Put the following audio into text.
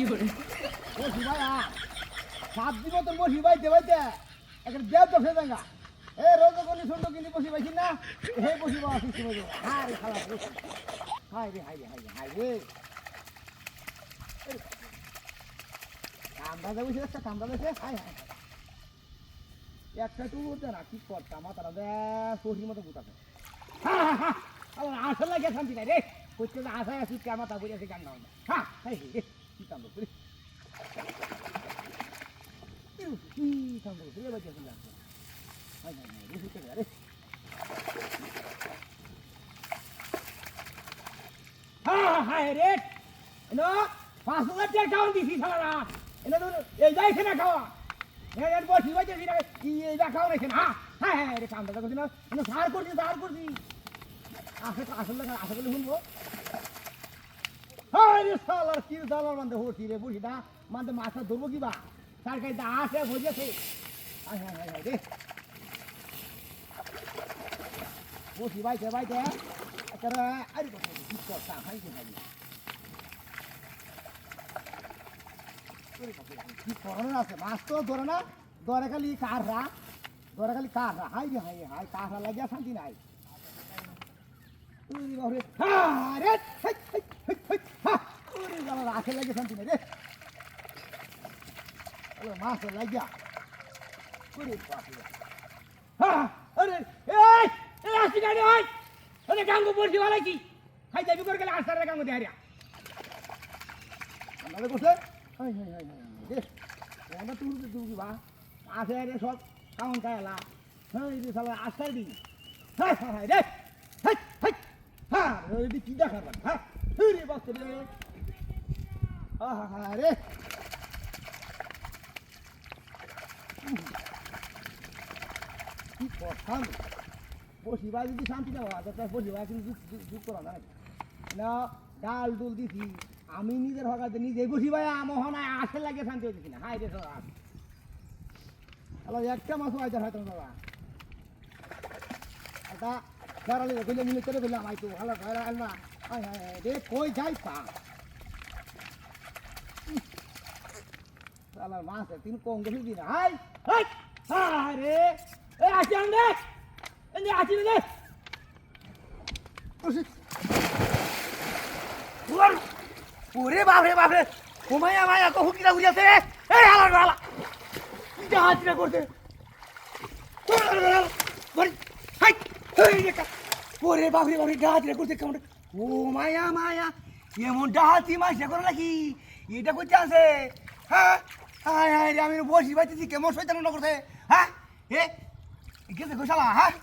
বসি ভাই সাত দিন মতন বসি ভাইতে ভাইতে একটা দেব তো ফেলে দেঙ্গা এ রোজকনি সুন্দর কিন্তু বসি পাইছি না হে বসি বাবা সিস্টেম হয়ে যাবে হায় রে খারাপ বসি হায় রে হায় রে হায় রে হায় রে কামড়া দেবো একটা কামড়া দেছে হায় হায় একটা টুকুতে না কি করতাম মাথাটা দেখ সহির মতো গুটাতে আসল লাগে শান্তি নাই রে করতে আশায় আছি মাথা বুঝে আছে গান গাও না হ্যাঁ হাই রে কি কামড় করে কি কামড় করে বাজে আছে হাই হাই হাই রে কি রে হ্যাঁ হাই রে এনো 5,000 টাকা কাউন দিছি সারা এনো এই যাইছে না খাওয়া এর বসি বাজে দিরা কি এই দেখাও রেছে না হ্যাঁ হ্যাঁ রে কামড়া করছিস না এনো সার করছিস আসে তো আসলে আশা করলে শুনবো আরে শালার কি জালার মানতে হচ্ছি রে বুঝিটা মানতে মাথা ধরবো কি বা তার কাছে আসে ভোজেছে হায় হায় হায় হায় রে বসি বাইতে বাইতে একটা আরে কি করতা হাই যে ভাই কি করোনা আছে মাছ তো ধরে না ধরে খালি কাররা হাই রে হাই হাই কাররা লাগিয়া শান্তি নাই আরে রাখে লাগে শান্তি নেই রে মাছ লাগিয়া আরে এই আসি গাড়ি হয় ওরে গাঙ্গু পড়ছি ভালাইছি খাই যাবি করে গেলে আসার গাঙ্গু দেহারিয়া আমরা কোথায় হাই হাই হাই হাই রে ওনা তুই দুবি বা আসে রে সব কাউন কায়লা হ্যাঁ রে শালা আসার দি হাই হাই রে হাই হাই হ্যাঁ রে কি দেখাবেন হ্যাঁ রে বাস রে আহা রে কি কথা বসিবা যদি শান্তি না হয় তাহলে বসিবা কিন্তু যুক্ত করা যায় না ডাল ডুল দিছি আমি নিজের হকাতে নিজে বসিবা আমার আসে লাগে শান্তি হচ্ছে না হাই রে সব একটা মাছ হয়তো হয়তো বাবা এটা সরালে গেলে মিলে করে দিলাম আইতো ভালো ভালো আলমা হাই হাই রে কই যাই পা সালার মাছ তিন কম গেছি দিন হাই হাই হাই রে এ আসি আন্দে এনে আসি রে ওরে বাপ রে ঘুমাইয়া মায়া তো হুকিরা ঘুরিয়াছে এই হালার হালা কি হাতটা করতে ওরে বাপরে বাপরে ডাহাতিরা করতে কেমন ও মায়া মায়া এমন ডাহাতি মাইসা করে নাকি এটা করতে আছে হ্যাঁ হ্যাঁ হ্যাঁ আমি বসি পাইতেছি কেমন শয়তান করছে হ্যাঁ এ গেছে গোশালা হ্যাঁ